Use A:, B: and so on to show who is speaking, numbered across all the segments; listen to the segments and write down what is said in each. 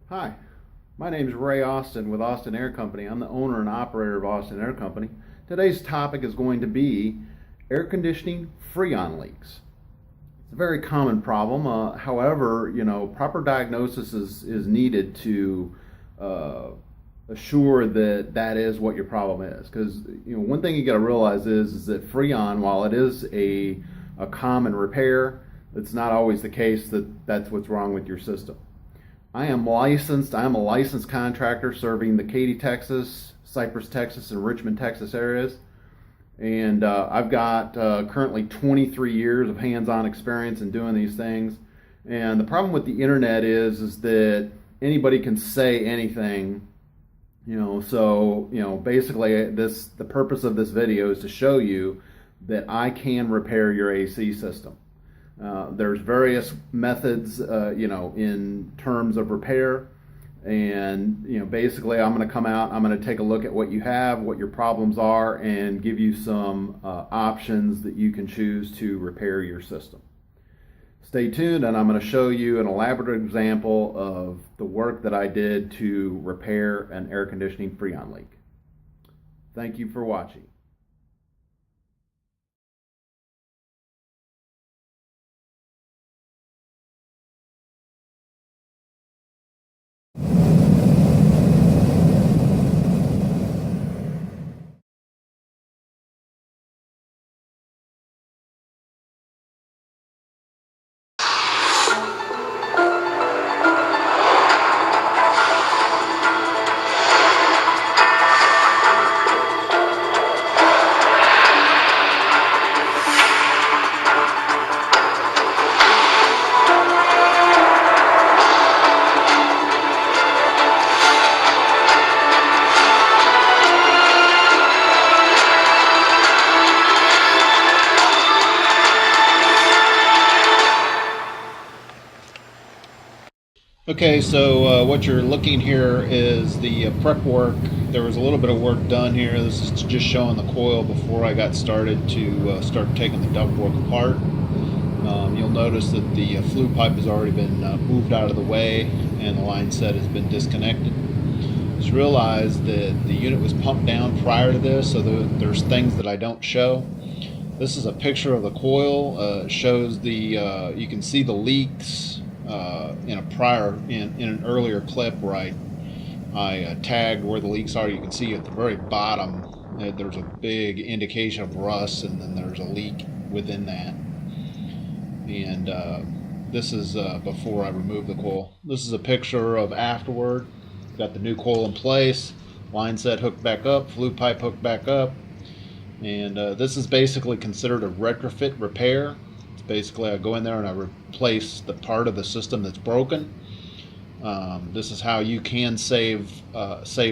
A: Hi, my name is Ray Austin with Austin Air Company. I'm the owner and operator of Austin Air Company. Today's topic is going to be air conditioning Freon leaks. It's a very common problem. However, proper diagnosis is needed to assure that that is what your problem is. Because one thing you got to realize is that Freon, while it is a common repair, it's not always the case that that's what's wrong with your system. I am licensed. I'm a licensed contractor serving the Katy, Texas, Cypress, Texas, and Richmond, Texas areas. And I've got currently 23 years of hands-on experience in doing these things. And the problem with the internet is that anybody can say anything. Basically the purpose of this video is to show you that I can repair your AC system. There's various methods, in terms of repair, and basically I'm going to come out, I'm going to take a look at what you have, what your problems are, and give you some options that you can choose to repair your system. Stay tuned, and I'm going to show you an elaborate example of the work that I did to repair an air conditioning Freon leak. Thank you for watching. Okay, so what you're looking here is the prep work. There was a little bit of work done here. This is just showing the coil before I got started to start taking the ductwork apart. You'll notice that the flue pipe has already been moved out of the way and the line set has been disconnected. Just realize that the unit was pumped down prior to this, so there's things that I don't show. This is a picture of the coil. It shows the you can see the leaks. In an earlier clip where I tagged where the leaks are. You can see at the very bottom there's a big indication of rust, and then there's a leak within that. And this is before I removed the coil. This is a picture of afterward. Got the new coil in place, line set hooked back up, flue pipe hooked back up, and this is basically considered a retrofit repair. Basically, I go in there and I replace the part of the system that's broken. This is how you can save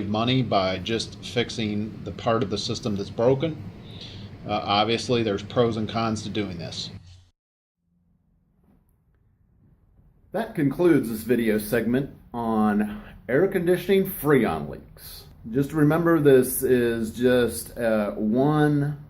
A: money, by just fixing the part of the system that's broken. Obviously, there's pros and cons to doing this. That concludes this video segment on air conditioning Freon leaks. Just remember, this is just one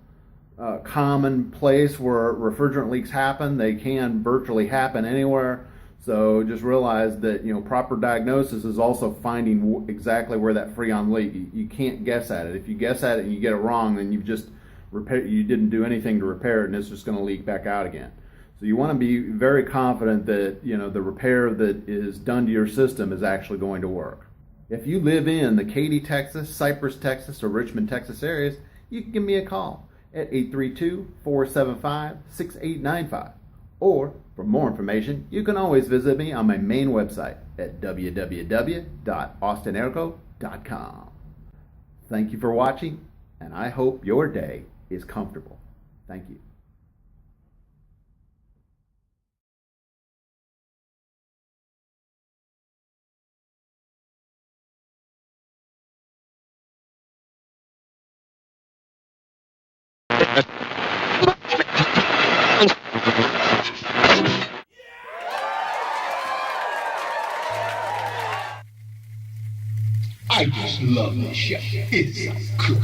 A: common place where refrigerant leaks happen. They can virtually happen anywhere. So just realize that proper diagnosis is also finding exactly where that Freon leak. You can't guess at it. If you guess at it and you get it wrong, then you didn't do anything to repair it, and it's just going to leak back out again. So you want to be very confident that the repair that is done to your system is actually going to work. If you live in the Katy, Texas, Cypress, Texas, or Richmond, Texas areas, you can give me a call at 832-475-6895. Or, for more information, you can always visit me on my main website at www.austinairco.com. Thank you for watching, and I hope your day is comfortable. Thank you.
B: I just love this shit. It's so cool.